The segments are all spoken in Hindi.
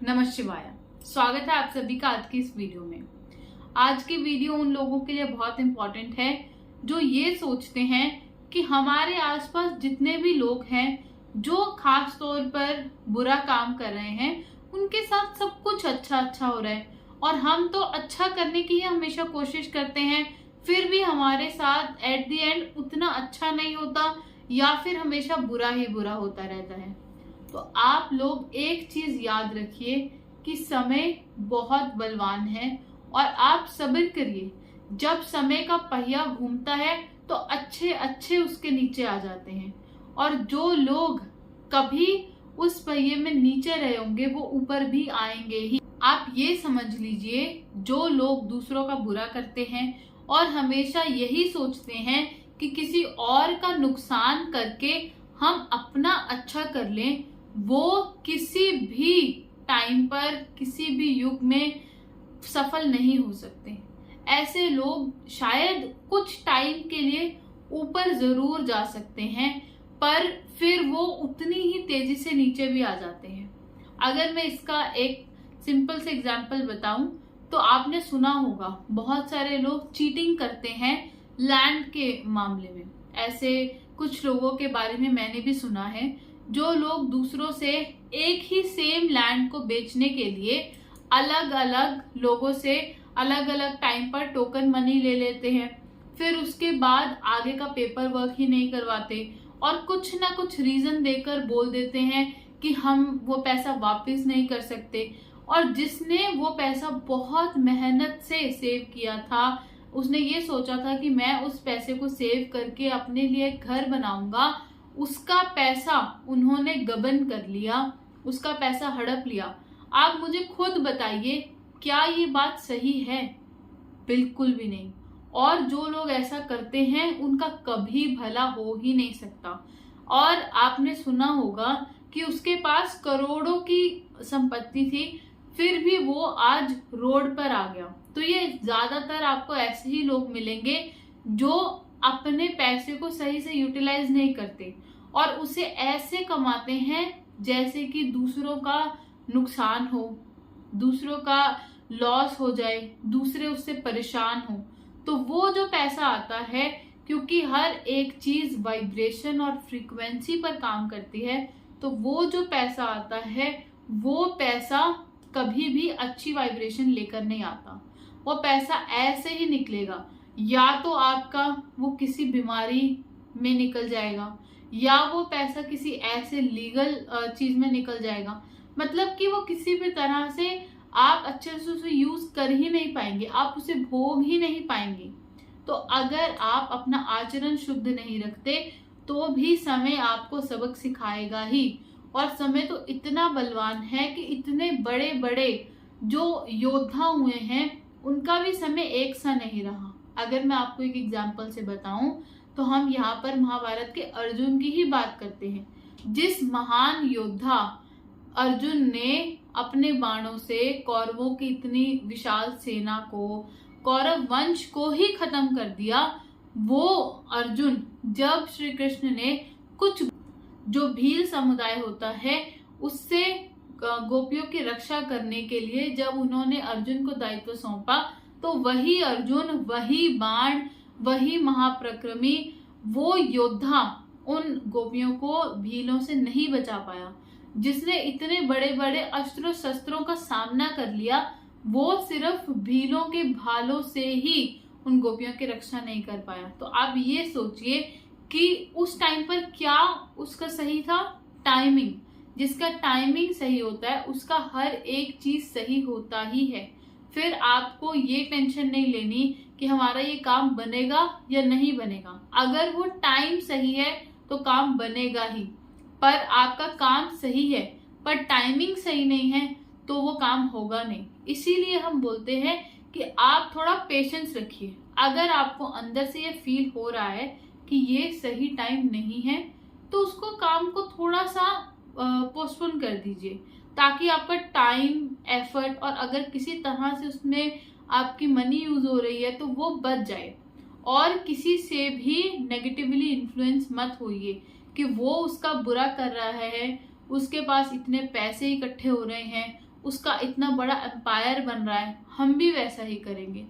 नमः शिवाय। स्वागत है आप सभी का आज की इस वीडियो में। आज की वीडियो उन लोगों के लिए बहुत इंपॉर्टेंट है जो ये सोचते हैं कि हमारे आसपास जितने भी लोग हैं जो खास तौर पर बुरा काम कर रहे हैं उनके साथ सब कुछ अच्छा हो रहा है और हम तो अच्छा करने की ही हमेशा कोशिश करते हैं, फिर भी हमारे साथ एट द एंड उतना अच्छा नहीं होता या फिर हमेशा बुरा ही बुरा होता रहता है। तो आप लोग एक चीज याद रखिए कि समय बहुत बलवान है और आप सब्र करिए। जब समय का पहिया घूमता है तो अच्छे अच्छे उसके नीचे आ जाते हैं और जो लोग कभी उस पहिए में नीचे रहे होंगे वो ऊपर भी आएंगे ही। आप ये समझ लीजिए, जो लोग दूसरों का बुरा करते हैं और हमेशा यही सोचते हैं कि किसी और का नुकसान करके हम अपना अच्छा कर लें, वो किसी भी टाइम पर किसी भी युग में सफल नहीं हो सकते। ऐसे लोग शायद कुछ टाइम के लिए ऊपर जरूर जा सकते हैं पर फिर वो उतनी ही तेजी से नीचे भी आ जाते हैं। अगर मैं इसका एक सिंपल से एग्जांपल बताऊं तो आपने सुना होगा बहुत सारे लोग चीटिंग करते हैं लैंड के मामले में। ऐसे कुछ लोगों के बारे में मैंने भी सुना है जो लोग दूसरों से एक ही सेम लैंड को बेचने के लिए अलग अलग लोगों से अलग अलग टाइम पर टोकन मनी ले लेते हैं, फिर उसके बाद आगे का पेपर वर्क ही नहीं करवाते और कुछ ना कुछ रीजन देकर बोल देते हैं कि हम वो पैसा वापस नहीं कर सकते। और जिसने वो पैसा बहुत मेहनत से सेव किया था, उसने ये सोचा था कि मैं उस पैसे को सेव करके अपने लिए घर बनाऊंगा, उसका पैसा उन्होंने गबन कर लिया, उसका पैसा हड़प लिया। आप मुझे खुद बताइए, क्या ये बात सही है? बिल्कुल भी नहीं। और जो लोग ऐसा करते हैं उनका कभी भला हो ही नहीं सकता। और आपने सुना होगा कि उसके पास करोड़ों की संपत्ति थी, फिर भी वो आज रोड पर आ गया। तो ये ज्यादातर आपको ऐसे ही लोग मिलेंगे जो अपने पैसे को सही से यूटिलाइज नहीं करते और उसे ऐसे कमाते हैं जैसे कि दूसरों का नुकसान हो, दूसरों का लॉस हो जाए, दूसरे उससे परेशान हो। तो वो जो पैसा आता है, क्योंकि हर एक चीज वाइब्रेशन और फ्रीक्वेंसी पर काम करती है, तो वो जो पैसा आता है वो पैसा कभी भी अच्छी वाइब्रेशन लेकर नहीं आता। वो पैसा ऐसे ही निकलेगा, या तो आपका वो किसी बीमारी में निकल जाएगा या वो पैसा किसी ऐसे लीगल चीज में निकल जाएगा। मतलब कि वो किसी भी तरह से आप अच्छे से उसे यूज कर ही नहीं पाएंगे, आप उसे भोग ही नहीं पाएंगे। तो अगर आप अपना आचरण शुद्ध नहीं रखते तो भी समय आपको सबक सिखाएगा ही। और समय तो इतना बलवान है कि इतने बड़े बड़े जो योद्धा हुए हैं उनका भी समय एक सा नहीं रहा। अगर मैं आपको एक एग्जांपल से बताऊं तो हम यहाँ पर महाभारत के अर्जुन की ही बात करते हैं। जिस महान योद्धा अर्जुन ने अपने बाणों से कौरवों की इतनी विशाल सेना को, कौरव वंश को ही खत्म कर दिया, वो अर्जुन जब श्री कृष्ण ने कुछ जो भील समुदाय होता है उससे गोपियों की रक्षा करने के लिए जब उन्होंने अर्जुन को दायित्व सौंपा, तो वही अर्जुन, वही बाण, वही महाप्रक्रमी, वो योद्धा उन गोपियों को भीलों से नहीं बचा पाया। जिसने इतने बड़े बड़े अस्त्र शस्त्रों का सामना कर लिया, वो सिर्फ भीलों के भालों से ही उन गोपियों की रक्षा नहीं कर पाया। तो आप ये सोचिए कि उस टाइम पर क्या उसका सही था? टाइमिंग। जिसका टाइमिंग सही होता है उसका हर एक चीज सही होता ही है। फिर आपको ये टेंशन नहीं लेनी कि हमारा ये काम बनेगा या नहीं बनेगा। अगर वो टाइम सही है तो काम बनेगा ही, पर आपका काम सही है पर टाइमिंग सही नहीं है तो वो काम होगा नहीं। इसीलिए हम बोलते हैं कि आप थोड़ा पेशेंस रखिए। अगर आपको अंदर से ये फील हो रहा है कि ये सही टाइम नहीं है तो उसको काम को थोड़ा सा पोस्टपोन कर दीजिए, ताकि आपका टाइम, एफर्ट और अगर किसी तरह से उसमें आपकी मनी यूज हो रही है तो वो बच जाए। और किसी से भी नेगेटिवली इन्फ्लुएंस मत होइए कि वो उसका बुरा कर रहा है, उसके पास इतने पैसे इकट्ठे हो रहे हैं, उसका इतना बड़ा एम्पायर बन रहा है, हम भी वैसा ही करेंगे?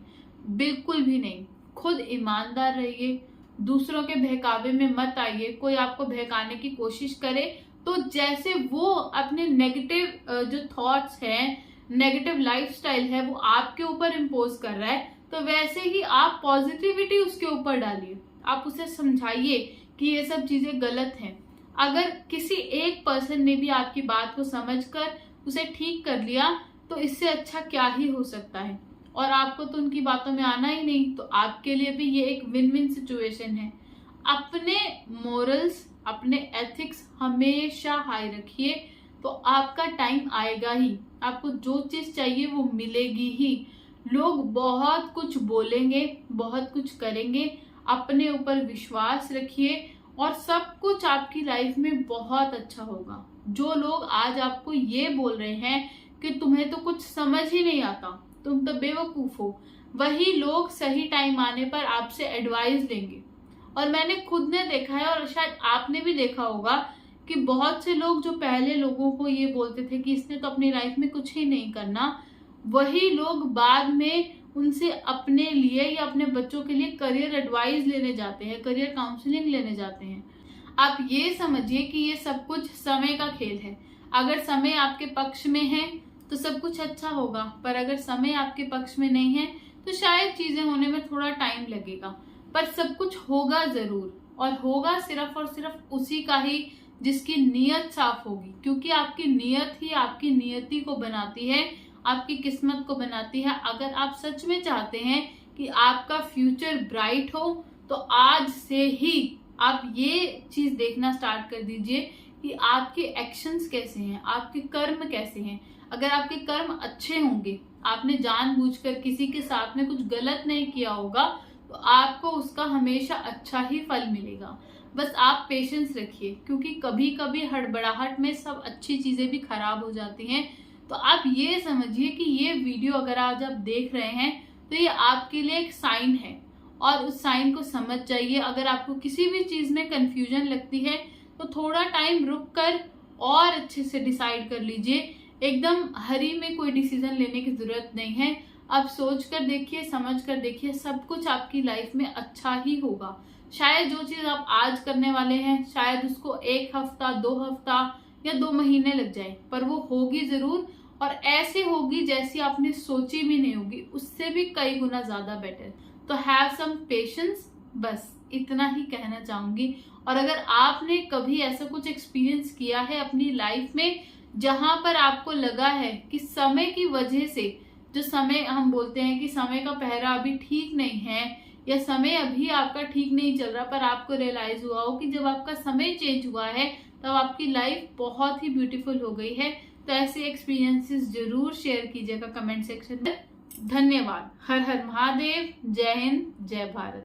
बिल्कुल भी नहीं। खुद ईमानदार रहिए, दूसरों के बहकावे में मत आइए। कोई आपको बहकाने की कोशिश करे तो जैसे वो अपने नेगेटिव जो थॉट्स हैं, नेगेटिव लाइफस्टाइल है, वो आपके ऊपर इम्पोज कर रहा है, तो वैसे ही आप पॉजिटिविटी उसके ऊपर डालिए। आप उसे समझाइए कि ये सब चीजें गलत हैं। अगर किसी एक पर्सन ने भी आपकी बात को समझकर उसे ठीक कर लिया तो इससे अच्छा क्या ही हो सकता है। और आपको तो उनकी बातों में आना ही नहीं, तो आपके लिए भी ये एक विन विन सिचुएशन है। अपने मोरल्स, अपने एथिक्स हमेशा हाई रखिए, तो आपका टाइम आएगा ही, आपको जो चीज चाहिए वो मिलेगी ही। लोग बहुत कुछ बोलेंगे, बहुत कुछ करेंगे, अपने ऊपर विश्वास रखिए और सब कुछ आपकी लाइफ में बहुत अच्छा होगा। जो लोग आज आपको ये बोल रहे हैं कि तुम्हें तो कुछ समझ ही नहीं आता, तुम तो बेवकूफ हो, वही लोग सही टाइम आने पर आपसे एडवाइस लेंगे। और मैंने खुद ने देखा है और शायद आपने भी देखा होगा कि बहुत से लोग जो पहले लोगों को ये बोलते थे कि इसने तो अपनी लाइफ में कुछ ही नहीं करना, वही लोग बाद में उनसे अपने लिए या अपने बच्चों के लिए करियर एडवाइस लेने जाते हैं, करियर काउंसलिंग लेने जाते हैं। आप ये समझिए कि ये सब कुछ समय का खेल है। अगर समय आपके पक्ष में है तो सब कुछ अच्छा होगा, पर अगर समय आपके पक्ष में नहीं है तो शायद चीजें होने में थोड़ा टाइम लगेगा, पर सब कुछ होगा जरूर। और होगा सिर्फ और सिर्फ उसी का ही जिसकी नीयत साफ होगी, क्योंकि आपकी नीयत ही आपकी नियति को बनाती है, आपकी किस्मत को बनाती है। अगर आप सच में चाहते हैं कि आपका फ्यूचर ब्राइट हो तो आज से ही आप ये चीज देखना स्टार्ट कर दीजिए कि आपके एक्शंस कैसे हैं, आपके कर्म कैसे हैं। अगर आपके कर्म अच्छे होंगे, आपने जानबूझकर किसी के साथ में कुछ गलत नहीं किया होगा, तो आपको उसका हमेशा अच्छा ही फल मिलेगा। बस आप पेशेंस रखिए, क्योंकि कभी कभी हड़बड़ाहट में सब अच्छी चीजें भी खराब हो जाती हैं। तो आप ये समझिए कि ये वीडियो अगर आज आप देख रहे हैं तो ये आपके लिए एक साइन है, और उस साइन को समझ जाइए। अगर आपको किसी भी चीज में कंफ्यूजन लगती है तो थोड़ा टाइम रुक कर और अच्छे से डिसाइड कर लीजिए। एकदम हरी में कोई डिसीजन लेने की जरूरत नहीं है। आप सोच कर देखिए, समझ कर देखिए, सब कुछ आपकी लाइफ में अच्छा ही होगा। शायद जो चीज आप आज करने वाले हैं, शायद उसको 1 हफ्ता, 2 हफ्ता या 2 महीने लग जाए, पर वो होगी जरूर। और ऐसे होगी जैसी आपने सोची भी नहीं होगी, उससे भी कई गुना ज्यादा बेटर। तो हैव सम पेशेंस, बस इतना ही कहना चाहूंगी। और अगर आपने कभी ऐसा कुछ एक्सपीरियंस किया है अपनी लाइफ में जहां पर आपको लगा है कि समय की वजह से, जो समय हम बोलते हैं कि समय का पहरा अभी ठीक नहीं है या समय अभी आपका ठीक नहीं चल रहा, पर आपको रियलाइज हुआ हो कि जब आपका समय चेंज हुआ है तब आपकी लाइफ बहुत ही ब्यूटीफुल हो गई है, तो ऐसे एक्सपीरियंसेस जरूर शेयर कीजिएगा कमेंट सेक्शन में। धन्यवाद। हर हर महादेव। जय हिंद, जय भारत।